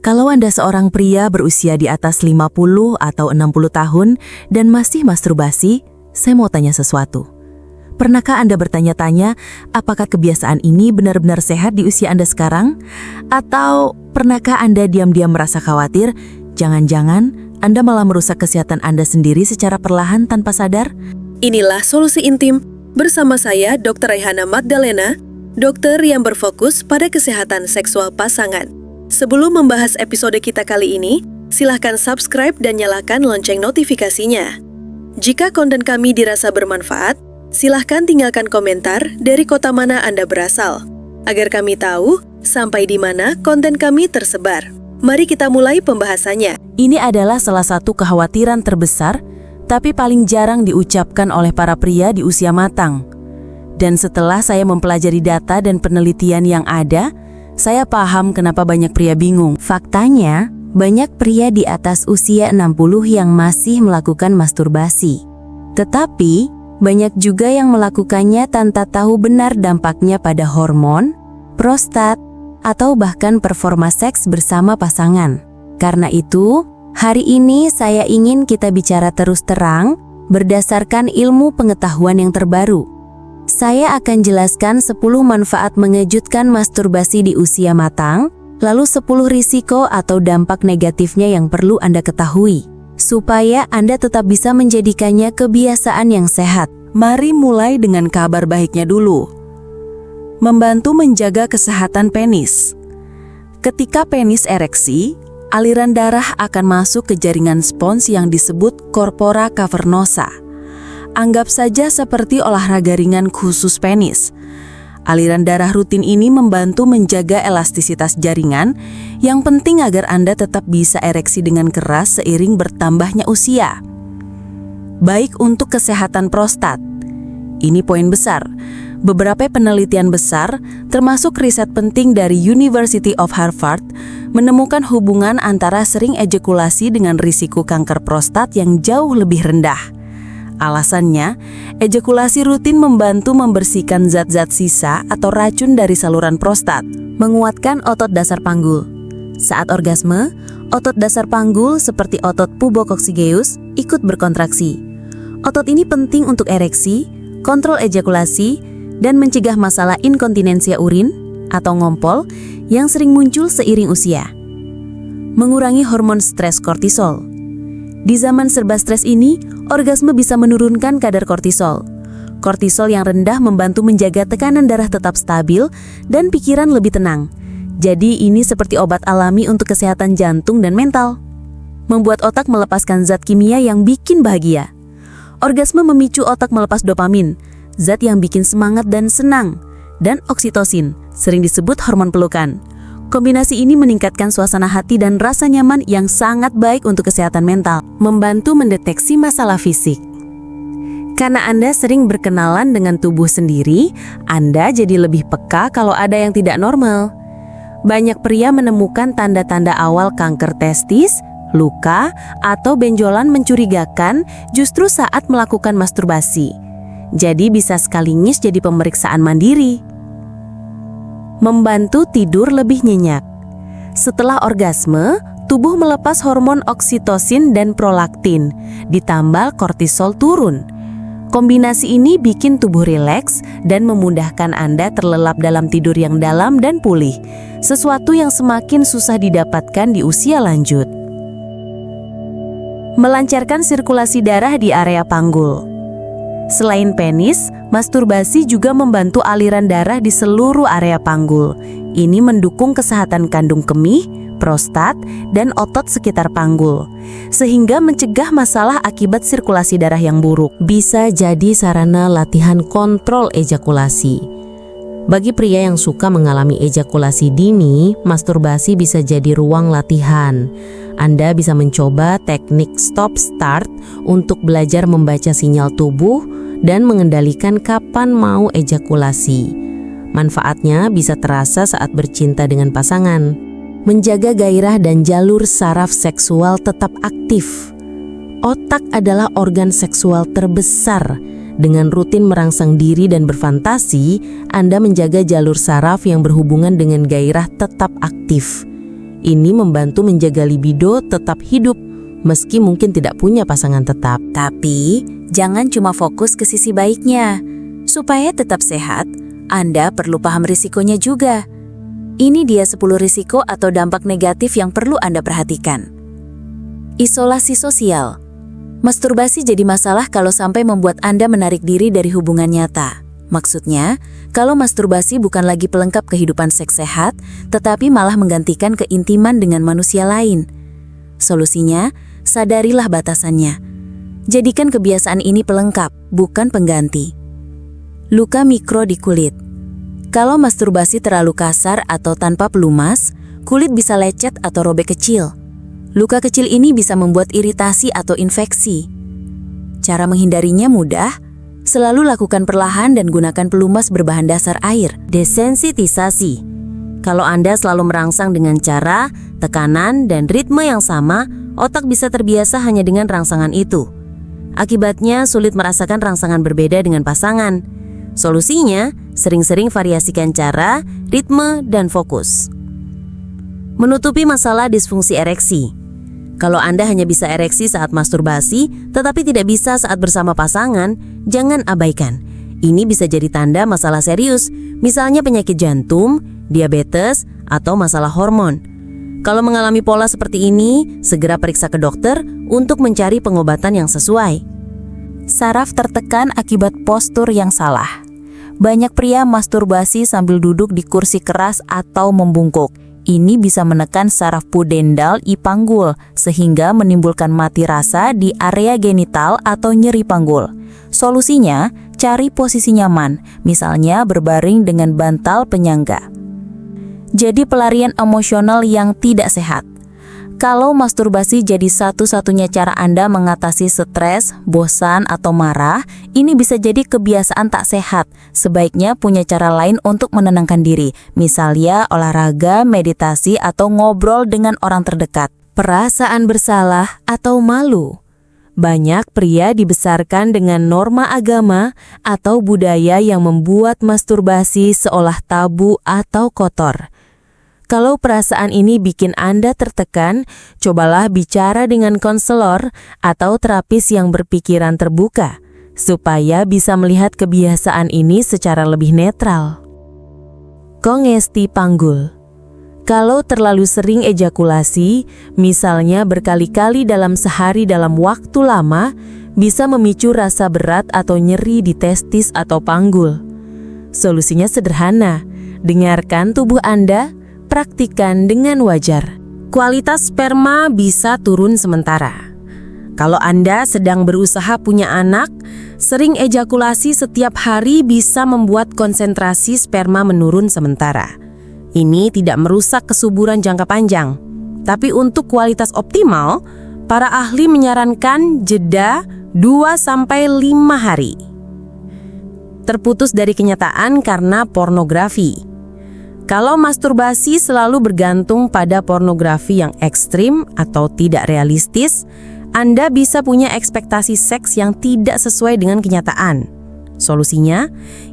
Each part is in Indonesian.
Kalau Anda seorang pria berusia di atas 50 atau 60 tahun dan masih masturbasi, saya mau tanya sesuatu. Pernahkah Anda bertanya-tanya apakah kebiasaan ini benar-benar sehat di usia Anda sekarang? Atau pernahkah Anda diam-diam merasa khawatir, jangan-jangan Anda malah merusak kesehatan Anda sendiri secara perlahan tanpa sadar? Inilah Solusi Intim bersama saya Dr. Rayhana Magdalena, dokter yang berfokus pada kesehatan seksual pasangan. Sebelum membahas episode kita kali ini, silahkan subscribe dan nyalakan lonceng notifikasinya. Jika konten kami dirasa bermanfaat, silahkan tinggalkan komentar dari kota mana Anda berasal, agar kami tahu sampai di mana konten kami tersebar. Mari kita mulai pembahasannya. Ini adalah salah satu kekhawatiran terbesar, tapi paling jarang diucapkan oleh para pria di usia matang. Dan setelah saya mempelajari data dan penelitian yang ada, saya paham kenapa banyak pria bingung. Faktanya, banyak pria di atas usia 60 yang masih melakukan masturbasi. Tetapi, banyak juga yang melakukannya tanpa tahu benar dampaknya pada hormon, prostat, atau bahkan performa seks bersama pasangan. Karena itu, hari ini saya ingin kita bicara terus terang berdasarkan ilmu pengetahuan yang terbaru. Saya akan jelaskan 10 manfaat mengejutkan masturbasi di usia matang, lalu 10 risiko atau dampak negatifnya yang perlu Anda ketahui, supaya Anda tetap bisa menjadikannya kebiasaan yang sehat. Mari mulai dengan kabar baiknya dulu. Membantu menjaga kesehatan penis. Ketika penis ereksi, aliran darah akan masuk ke jaringan spons yang disebut corpora cavernosa. Anggap saja seperti olahraga ringan khusus penis. Aliran darah rutin ini membantu menjaga elastisitas jaringan, yang penting agar Anda tetap bisa ereksi dengan keras seiring bertambahnya usia. Baik untuk kesehatan prostat. Ini poin besar. Beberapa penelitian besar, termasuk riset penting dari University of Harvard, menemukan hubungan antara sering ejakulasi dengan risiko kanker prostat yang jauh lebih rendah. Alasannya, ejakulasi rutin membantu membersihkan zat-zat sisa atau racun dari saluran prostat, menguatkan otot dasar panggul. Saat orgasme, otot dasar panggul seperti otot pubococcygeuus ikut berkontraksi. Otot ini penting untuk ereksi, kontrol ejakulasi, dan mencegah masalah inkontinensia urin atau ngompol yang sering muncul seiring usia. Mengurangi hormon stres kortisol. Di zaman serba stres ini, orgasme bisa menurunkan kadar kortisol. Kortisol yang rendah membantu menjaga tekanan darah tetap stabil dan pikiran lebih tenang. Jadi ini seperti obat alami untuk kesehatan jantung dan mental. Membuat otak melepaskan zat kimia yang bikin bahagia. Orgasme memicu otak melepas dopamin, zat yang bikin semangat dan senang, dan oksitosin, sering disebut hormon pelukan. Kombinasi ini meningkatkan suasana hati dan rasa nyaman yang sangat baik untuk kesehatan mental. Membantu mendeteksi masalah fisik. Karena Anda sering berkenalan dengan tubuh sendiri, Anda jadi lebih peka kalau ada yang tidak normal. Banyak pria menemukan tanda-tanda awal kanker testis, luka, atau benjolan mencurigakan justru saat melakukan masturbasi. Jadi bisa sekaligus jadi pemeriksaan mandiri. Membantu tidur lebih nyenyak. Setelah orgasme, tubuh melepas hormon oksitosin dan prolaktin, ditambal kortisol turun. Kombinasi ini bikin tubuh rileks dan memudahkan Anda terlelap dalam tidur yang dalam dan pulih, sesuatu yang semakin susah didapatkan di usia lanjut. Melancarkan sirkulasi darah di area panggul. Selain penis, masturbasi juga membantu aliran darah di seluruh area panggul. Ini mendukung kesehatan kandung kemih, prostat, dan otot sekitar panggul, sehingga mencegah masalah akibat sirkulasi darah yang buruk. Bisa jadi sarana latihan kontrol ejakulasi. Bagi pria yang suka mengalami ejakulasi dini, masturbasi bisa jadi ruang latihan. Anda bisa mencoba teknik stop-start untuk belajar membaca sinyal tubuh dan mengendalikan kapan mau ejakulasi. Manfaatnya bisa terasa saat bercinta dengan pasangan. Menjaga gairah dan jalur saraf seksual tetap aktif. Otak adalah organ seksual terbesar. Dengan rutin merangsang diri dan berfantasi, Anda menjaga jalur saraf yang berhubungan dengan gairah tetap aktif. Ini membantu menjaga libido tetap hidup, meski mungkin tidak punya pasangan tetap. Tapi, jangan cuma fokus ke sisi baiknya. Supaya tetap sehat, Anda perlu paham risikonya juga. Ini dia 10 risiko atau dampak negatif yang perlu Anda perhatikan. Isolasi sosial. Masturbasi jadi masalah kalau sampai membuat Anda menarik diri dari hubungan nyata. Maksudnya, kalau masturbasi bukan lagi pelengkap kehidupan seks sehat, tetapi malah menggantikan keintiman dengan manusia lain. Solusinya, sadarilah batasannya. Jadikan kebiasaan ini pelengkap, bukan pengganti. Luka mikro di kulit. Kalau masturbasi terlalu kasar atau tanpa pelumas, kulit bisa lecet atau robek kecil. Luka kecil ini bisa membuat iritasi atau infeksi. Cara menghindarinya mudah. Selalu lakukan perlahan dan gunakan pelumas berbahan dasar air. Desensitisasi. Kalau Anda selalu merangsang dengan cara, tekanan, dan ritme yang sama, otak bisa terbiasa hanya dengan rangsangan itu. Akibatnya sulit merasakan rangsangan berbeda dengan pasangan. Solusinya, sering-sering variasikan cara, ritme, dan fokus. Menutupi masalah disfungsi ereksi. Kalau Anda hanya bisa ereksi saat masturbasi, tetapi tidak bisa saat bersama pasangan, jangan abaikan. Ini bisa jadi tanda masalah serius, misalnya penyakit jantung, diabetes, atau masalah hormon. Kalau mengalami pola seperti ini, segera periksa ke dokter untuk mencari pengobatan yang sesuai. Saraf tertekan akibat postur yang salah. Banyak pria masturbasi sambil duduk di kursi keras atau membungkuk. Ini bisa menekan saraf pudendal i panggul sehingga menimbulkan mati rasa di area genital atau nyeri panggul. Solusinya, cari posisi nyaman, misalnya berbaring dengan bantal penyangga. Jadi pelarian emosional yang tidak sehat. Kalau masturbasi jadi satu-satunya cara Anda mengatasi stres, bosan, atau marah, ini bisa jadi kebiasaan tak sehat. Sebaiknya punya cara lain untuk menenangkan diri, misalnya olahraga, meditasi, atau ngobrol dengan orang terdekat. Perasaan bersalah atau malu. Banyak pria dibesarkan dengan norma agama atau budaya yang membuat masturbasi seolah tabu atau kotor. Kalau perasaan ini bikin Anda tertekan, cobalah bicara dengan konselor atau terapis yang berpikiran terbuka, supaya bisa melihat kebiasaan ini secara lebih netral. Kongesti panggul. Kalau terlalu sering ejakulasi, misalnya berkali-kali dalam sehari dalam waktu lama, bisa memicu rasa berat atau nyeri di testis atau panggul. Solusinya sederhana, dengarkan tubuh Anda, praktikan dengan wajar. Kualitas sperma bisa turun sementara. Kalau Anda sedang berusaha punya anak, sering ejakulasi setiap hari bisa membuat konsentrasi sperma menurun sementara. Ini tidak merusak kesuburan jangka panjang. Tapi untuk kualitas optimal, para ahli menyarankan jeda 2-5 hari. Terputus dari kenyataan karena pornografi. Kalau masturbasi selalu bergantung pada pornografi yang ekstrim atau tidak realistis, Anda bisa punya ekspektasi seks yang tidak sesuai dengan kenyataan. Solusinya,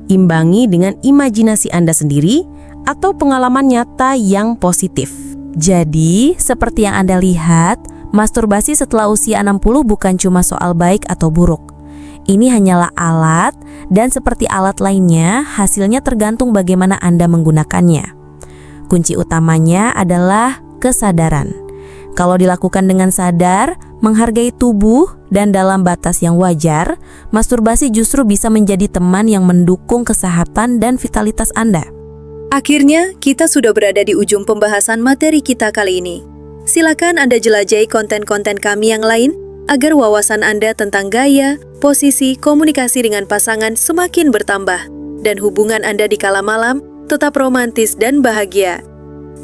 imbangi dengan imajinasi Anda sendiri atau pengalaman nyata yang positif. Jadi, seperti yang Anda lihat, masturbasi setelah usia 60 bukan cuma soal baik atau buruk. Ini hanyalah alat, dan seperti alat lainnya, hasilnya tergantung bagaimana Anda menggunakannya. Kunci utamanya adalah kesadaran. Kalau dilakukan dengan sadar, menghargai tubuh, dan dalam batas yang wajar, masturbasi justru bisa menjadi teman yang mendukung kesehatan dan vitalitas Anda. Akhirnya, kita sudah berada di ujung pembahasan materi kita kali ini. Silakan Anda jelajahi konten-konten kami yang lain, agar wawasan Anda tentang gaya, posisi, komunikasi dengan pasangan semakin bertambah, dan hubungan Anda di kala malam tetap romantis dan bahagia.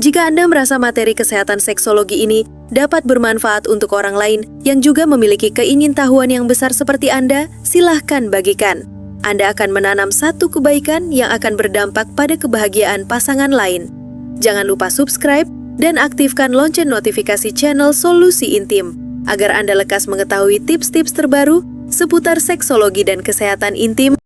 Jika Anda merasa materi kesehatan seksologi ini dapat bermanfaat untuk orang lain yang juga memiliki keingintahuan yang besar seperti Anda, silahkan bagikan. Anda akan menanam satu kebaikan yang akan berdampak pada kebahagiaan pasangan lain. Jangan lupa subscribe dan aktifkan lonceng notifikasi channel Solusi Intim, agar Anda lekas mengetahui tips-tips terbaru seputar seksologi dan kesehatan intim.